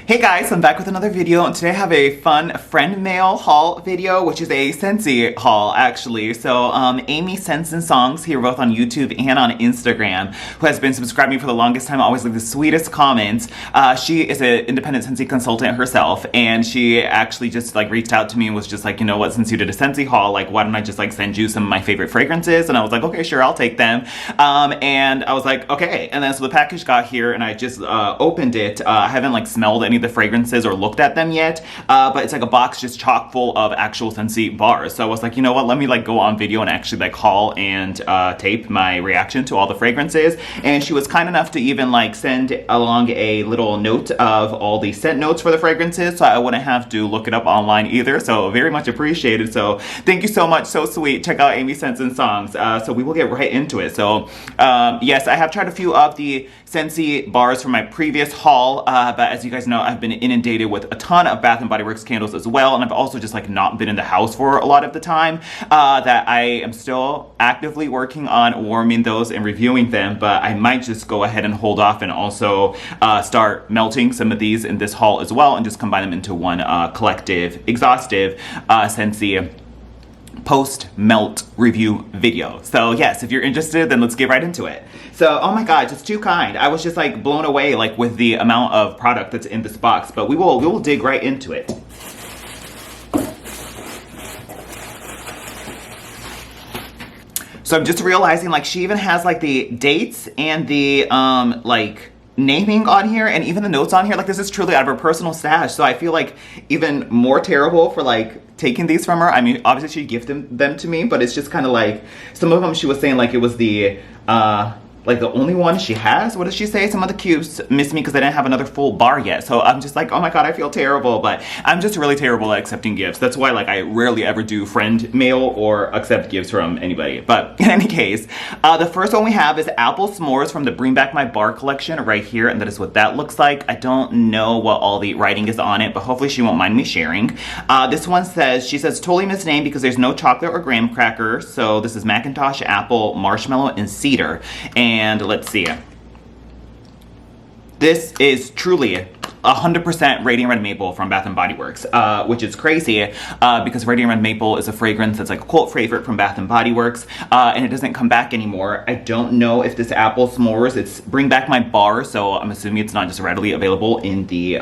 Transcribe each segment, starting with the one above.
Hey guys, I'm back with another video, and today I have a fun friend mail haul video, which is a Scentsy haul actually. So Amy Scents and Songs here both on YouTube and on Instagram, who has been subscribing for the longest time, always leave the sweetest comments. She is an independent Scentsy consultant herself, and she actually just like reached out to me and was just like, you know what, since you did a Scentsy haul, like why don't I just like send you some of my favorite fragrances? And I was like, okay, sure, I'll take them. And I was like, okay. And then so the package got here and I just opened it. I haven't like smelled any of the fragrances or looked at them yet, but it's like a box just chock full of actual Scentsy bars. So I was like, you know what, let me like go on video and actually like haul and tape my reaction to all the fragrances. And she was kind enough to even like send along a little note of all the scent notes for the fragrances, so I wouldn't have to look it up online either. So very much appreciated. So thank you so much, so sweet. Check out Amy Scents and Songs. So we will get right into it. So yes, I have tried a few of the Scentsy bars from my previous haul, but as you guys know, I've been inundated with a ton of Bath & Body Works candles as well, and I've also just like not been in the house for a lot of the time, that I am still actively working on warming those and reviewing them, but I might just go ahead and hold off and also start melting some of these in this haul as well and just combine them into one collective, exhaustive Scentsy post-melt review video. So yes, if you're interested, then let's get right into it. So, oh my god, just too kind. I was just like blown away like with the amount of product that's in this box, but we will dig right into it. So I'm just realizing like she even has like the dates and the like naming on here, and even the notes on here. Like this is truly out of her personal stash, so I feel like even more terrible for like taking these from her. I mean, obviously she gifted them to me, but it's just kind of like some of them she was saying like it was the like the only one she has. What did she say? Some of the cubes missed me because I didn't have another full bar yet. So I'm just like, oh my god, I feel terrible. But I'm just really terrible at accepting gifts. That's why like I rarely ever do friend mail or accept gifts from anybody. But in any case, the first one we have is Apple S'mores from the Bring Back My Bar collection right here. And that is what that looks like. I don't know what all the writing is on it, but hopefully she won't mind me sharing. This one says, she says, totally misnamed because there's no chocolate or graham cracker. So this is Macintosh, apple, marshmallow, and cedar. And let's see. This is truly 100% Radiant Red Maple from Bath & Body Works, which is crazy because Radiant Red Maple is a fragrance that's like a cult favorite from Bath & Body Works, and it doesn't come back anymore. I don't know if this Apple S'mores, it's Bring Back My Bar, so I'm assuming it's not just readily available in the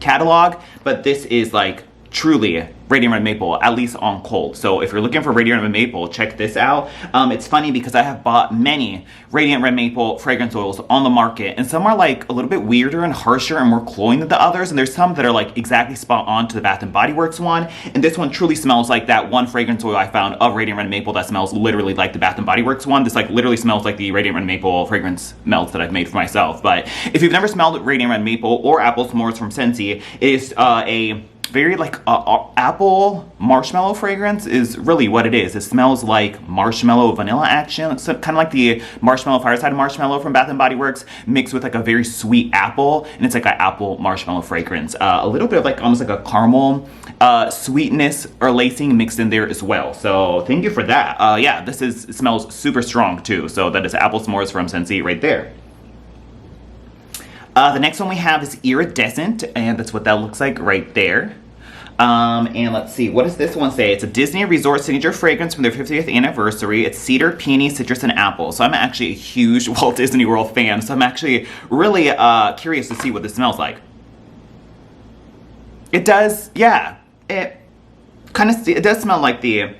catalog, but this is like truly Radiant Red Maple, at least on cold. So if you're looking for Radiant Red Maple, check this out. It's funny because I have bought many Radiant Red Maple fragrance oils on the market, and some are like a little bit weirder and harsher and more cloying than the others, and there's some that are like exactly spot on to the Bath & Body Works one, and this one truly smells like that one fragrance oil I found of Radiant Red Maple that smells literally like the Bath & Body Works one. This like literally smells like the Radiant Red Maple fragrance melts that I've made for myself. But if you've never smelled Radiant Red Maple or Apple S'mores from Scentsy, it is a very like apple marshmallow fragrance is really what it is. It smells like marshmallow vanilla action. It's kind of like the marshmallow fireside marshmallow from Bath & Body Works mixed with like a very sweet apple, and it's like an apple marshmallow fragrance. A little bit of like almost like a caramel sweetness or lacing mixed in there as well. So thank you for that. Yeah, it smells super strong too. So that is Apple S'mores from Scentsy right there. The next one we have is EARidiscent, and that's what that looks like right there. And let's see, what does this one say? It's a Disney Resort signature fragrance from their 50th anniversary. It's cedar, peony, citrus, and apple. So I'm actually a huge Walt Disney World fan, so I'm actually really curious to see what this smells like. It does, yeah, it does smell like the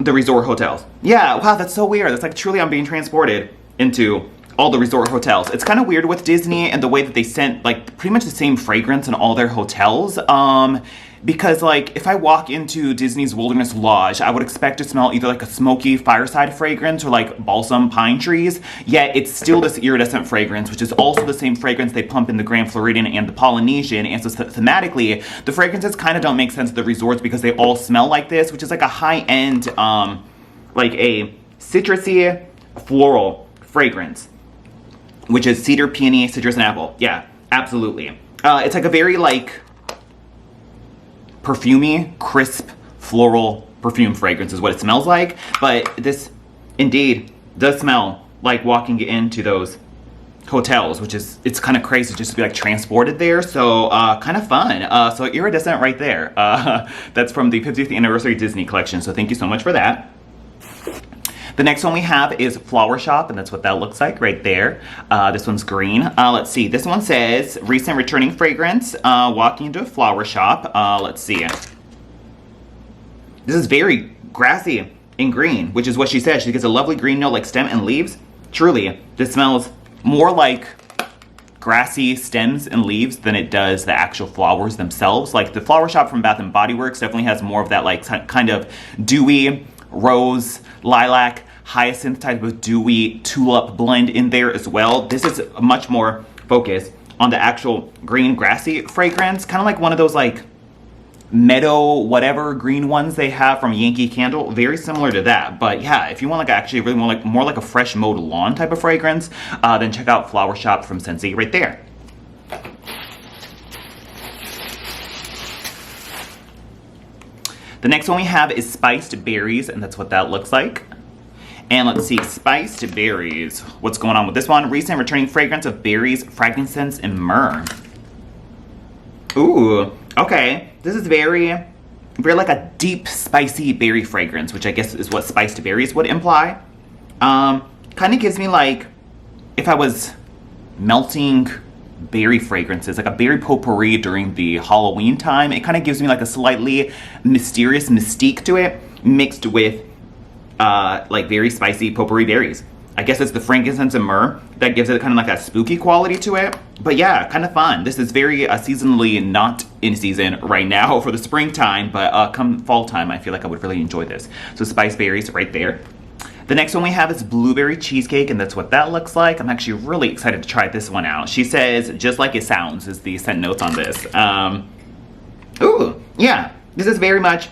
resort hotels. Yeah, wow, that's so weird. It's like truly I'm being transported into all the resort hotels. It's kind of weird with Disney and the way that they sent like pretty much the same fragrance in all their hotels, because like if I walk into Disney's Wilderness Lodge, I would expect to smell either like a smoky fireside fragrance or like balsam pine trees, yet it's still this iridescent fragrance, which is also the same fragrance they pump in the Grand Floridian and the Polynesian. And so thematically, the fragrances kind of don't make sense at the resorts because they all smell like this, which is like a high-end like a citrusy floral fragrance, which is cedar, peony, citrus, and apple. Yeah, absolutely. It's like a very like perfumey, crisp, floral perfume fragrance is what it smells like. But this indeed does smell like walking into those hotels, which is, it's kind of crazy just to be like transported there. So kind of fun. So EARidiscent right there. That's from the 50th anniversary Disney collection. So thank you so much for that. The next one we have is Flower Shop, and that's what that looks like right there. This one's green. Let's see. This one says recent returning fragrance. Walking into a flower shop. Let's see. This is very grassy and green, which is what she said. She gets a lovely green note like stem and leaves. Truly, this smells more like grassy stems and leaves than it does the actual flowers themselves. Like the Flower Shop from Bath & Body Works definitely has more of that like kind of dewy rose, lilac, hyacinth type of dewy tulip blend in there as well. This is much more focused on the actual green grassy fragrance, kind of like one of those like meadow whatever green ones they have from Yankee Candle, very similar to that. But yeah, if you want like actually really want like more like a fresh mowed lawn type of fragrance, then check out Flower Shop from Scentsy right there. The next one we have is Spiced Berries, and that's what that looks like. And let's see, Spiced Berries. What's going on with this one? Recent returning fragrance of berries, frankincense, and myrrh. Ooh, okay. This is very like a deep, spicy berry fragrance, which I guess is what Spiced Berries would imply. Kind of gives me like, if I was melting berry fragrances, like a berry potpourri during the Halloween time, it kind of gives me like a slightly mysterious mystique to it, mixed with like very spicy potpourri berries. I guess it's the frankincense and myrrh that gives it kind of like a spooky quality to it. But yeah, kind of fun. This is very seasonally not in season right now for the springtime, but come fall time, I feel like I would really enjoy this. So Spiced Berries right there. The next one we have is Blueberry Cheesecake, and that's what that looks like. I'm actually really excited to try this one out. She says, just like it sounds is the scent notes on this. Ooh, yeah, this is very much,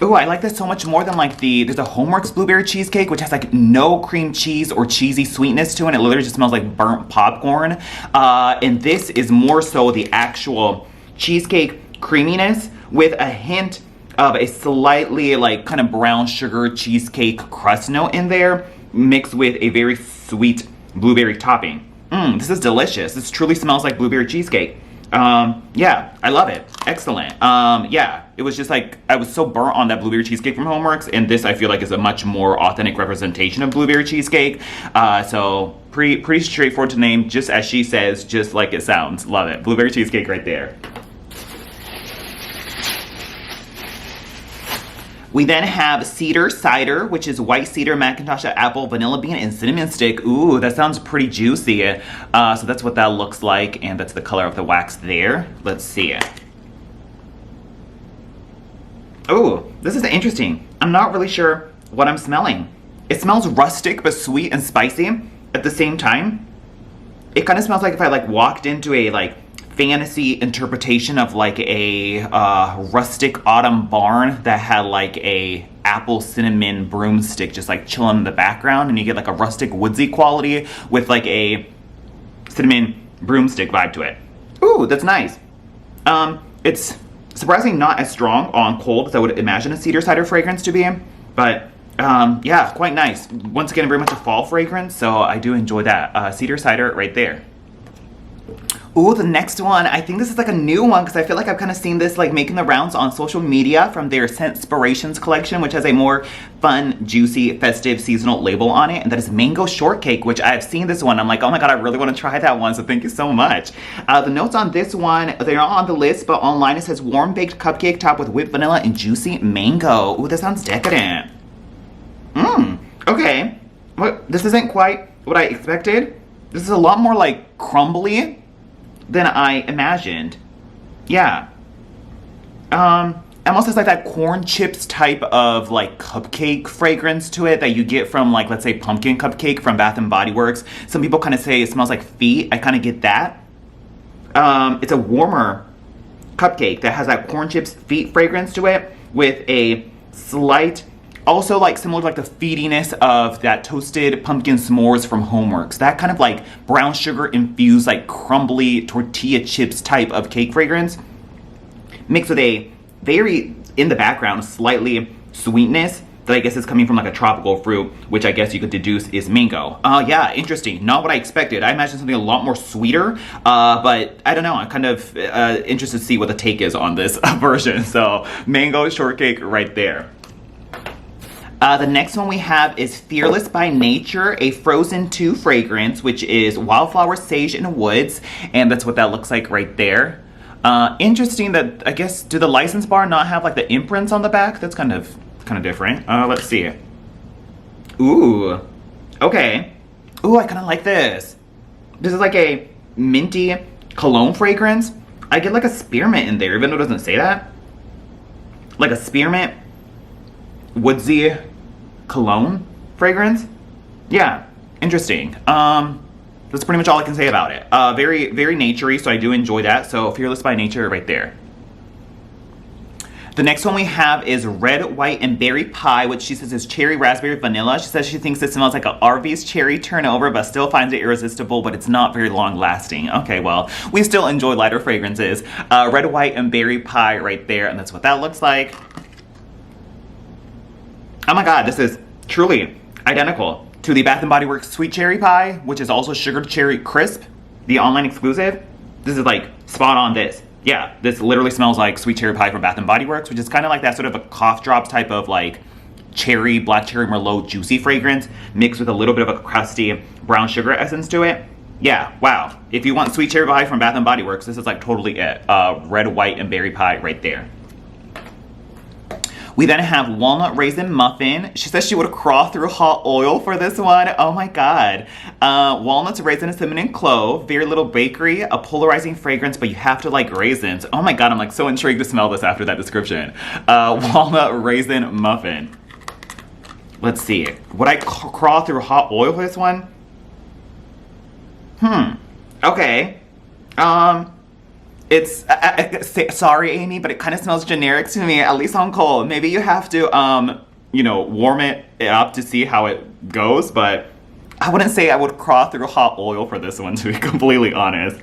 ooh, I like this so much more than like there's a Homeworks Blueberry Cheesecake, which has like no cream cheese or cheesy sweetness to it. It literally just smells like burnt popcorn. And this is more so the actual cheesecake creaminess with a hint of a slightly like kind of brown sugar cheesecake crust note in there, mixed with a very sweet blueberry topping. This is delicious. This truly smells like blueberry cheesecake. Yeah, I love it. Excellent. Yeah, it was just like, I was so burnt on that blueberry cheesecake from Homeworks, and this I feel like is a much more authentic representation of blueberry cheesecake. So pretty straightforward to name, just as she says, just like it sounds. Love it. Blueberry cheesecake right there. We then have Cedar Cider, which is white cedar, mackintosh, apple, vanilla bean, and cinnamon stick. Ooh, that sounds pretty juicy. So that's what that looks like, and that's the color of the wax there. Let's see. Ooh, this is interesting. I'm not really sure what I'm smelling. It smells rustic but sweet and spicy at the same time. It kind of smells like if I like walked into a like fantasy interpretation of like a rustic autumn barn that had like a apple cinnamon broomstick just like chilling in the background, and you get like a rustic woodsy quality with like a cinnamon broomstick vibe to it. Ooh, that's nice. It's surprisingly not as strong on cold as I would imagine a Cedar Cider fragrance to be, but yeah, quite nice. Once again, very much a fall fragrance, so I do enjoy that. Cedar Cider right there. Ooh, the next one, I think this is like a new one because I feel like I've kind of seen this like making the rounds on social media from their Scentspirations collection, which has a more fun, juicy, festive, seasonal label on it, and that is Mango Shortcake, which I've seen this one. I'm like, oh my god, I really want to try that one, so thank you so much. The notes on this one, they're not on the list, but online it says warm baked cupcake topped with whipped vanilla and juicy mango. Ooh, that sounds decadent. Okay. Well, this isn't quite what I expected. This is a lot more like crumbly than I imagined. Yeah. Almost has like that corn chips type of like cupcake fragrance to it that you get from like, let's say, pumpkin cupcake from Bath & Body Works. Some people kind of say it smells like feet. I kind of get that. It's a warmer cupcake that has that corn chips feet fragrance to it with a slight, also like similar to like the feediness of that toasted pumpkin s'mores from Homeworks. That kind of like brown sugar infused like crumbly tortilla chips type of cake fragrance mixed with a very, in the background, slightly sweetness that I guess is coming from like a tropical fruit, which I guess you could deduce is mango. Yeah, interesting. Not what I expected. I imagined something a lot more sweeter, but I don't know. I'm kind of interested to see what the take is on this version. So mango shortcake right there. The next one we have is Fearless by Nature, a Frozen 2 fragrance, which is wildflower, sage, and woods. And that's what that looks like right there. Interesting that, I guess, do the license bar not have like the imprints on the back? That's kind of different. Let's see. Ooh, okay. Ooh, I kind of like this. This is like a minty cologne fragrance. I get like a spearmint in there, even though it doesn't say that. Like a spearmint, woodsy cologne fragrance. Yeah, interesting. That's pretty much all I can say about it. Very, very naturey, so I do enjoy that. So Fearless by Nature right there. The next one we have is Red, White, and Berry Pie, which she says is cherry, raspberry, vanilla. She says she thinks it smells like an Arby's cherry turnover, but still finds it irresistible, but it's not very long lasting. Okay, well, we still enjoy lighter fragrances. Red, White, and Berry Pie right there, and that's what that looks like. Oh my god, this is truly identical to the Bath & Body Works Sweet Cherry Pie, which is also Sugared Cherry Crisp, the online exclusive. This is like spot on this. Yeah, this literally smells like Sweet Cherry Pie from Bath & Body Works, which is kind of like that sort of a cough drops type of like cherry, black cherry Merlot juicy fragrance mixed with a little bit of a crusty brown sugar essence to it. Yeah, wow. If you want Sweet Cherry Pie from Bath & Body Works, this is like totally it. Red, White, and Berry Pie right there. We then have Walnut Raisin Muffin. She says she would crawl through hot oil for this one. Oh my god. Walnuts, raisin, cinnamon, and clove. Very little bakery, a polarizing fragrance, but you have to like raisins. Oh my god, I'm like so intrigued to smell this after that description. Walnut Raisin Muffin. Let's see. Would I crawl through hot oil for this one? Okay. It's, sorry Amy, but it kind of smells generic to me, at least on cold. Maybe you have to, you know, warm it up to see how it goes, but I wouldn't say I would crawl through hot oil for this one, to be completely honest.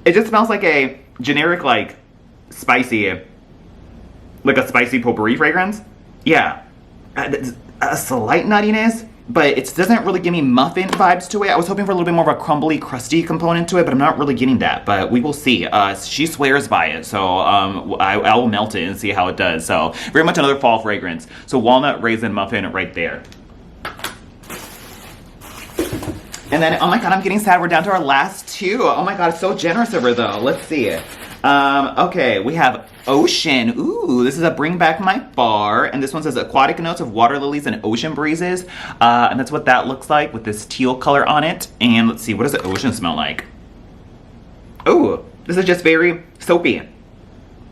It just smells like a generic, like, spicy, like a spicy potpourri fragrance. Yeah, a slight nuttiness, but it doesn't really give me muffin vibes to it. I was hoping for a little bit more of a crumbly, crusty component to it, but I'm not really getting that. But we will see. She swears by it, so I will melt it and see how it does. So very much another fall fragrance. So Walnut Raisin Muffin right there. And then, oh my god, I'm getting sad. We're down to our last two. Oh my god, it's so generous of her though. Let's see. Okay, we have Ocean. Ooh, this is a Bring Back My Bar. And this one says aquatic notes of water lilies and ocean breezes. And that's what that looks like with this teal color on it. And let's see, what does the ocean smell like? Ooh, this is just very soapy.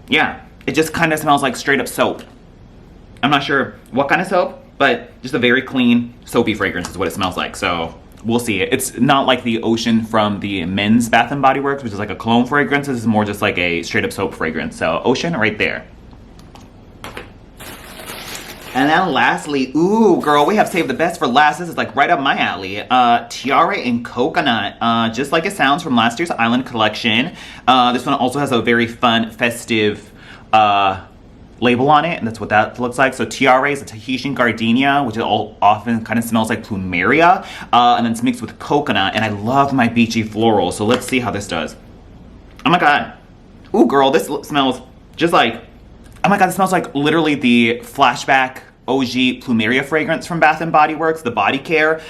Yeah, it just kind of smells like straight up soap. I'm not sure what kind of soap, but just a very clean, soapy fragrance is what it smells like. So we'll see. It's not like the Ocean from the men's Bath & Body Works, which is like a cologne fragrance. This is more just like a straight up soap fragrance. So Ocean right there. And then lastly, ooh, girl, we have saved the best for last. This is like right up my alley. Tiare Coconut, just like it sounds from last year's Island collection. This one also has a very fun, festive label on it, and that's what that looks like. So Tiare is a Tahitian gardenia, which often kind of smells like plumeria, and then it's mixed with coconut, and I love my beachy floral, so let's see how this does. Oh my god. Ooh, girl, this smells just like, oh my god, it smells like literally the Flashback OG Plumeria fragrance from Bath & Body Works, the body care,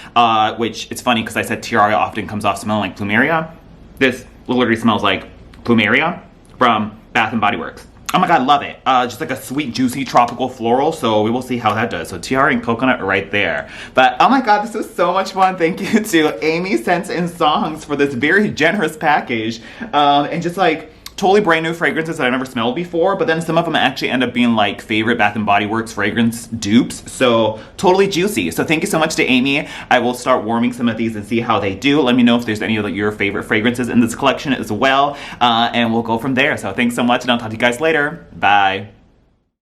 which it's funny because I said Tiare often comes off smelling like plumeria. This literally smells like plumeria from Bath & Body Works. Oh my god, love it. Just like a sweet, juicy, tropical floral, so we will see how that does. So Tiare Coconut right there. But oh my god, this was so much fun. Thank you to Amy Scents and Songs for this very generous package. And just like totally brand new fragrances that I've never smelled before, but then some of them actually end up being like favorite Bath & Body Works fragrance dupes, so totally juicy. So thank you so much to Amy. I will start warming some of these and see how they do. Let me know if there's any of your favorite fragrances in this collection as well, and we'll go from there. So thanks so much, and I'll talk to you guys later. Bye.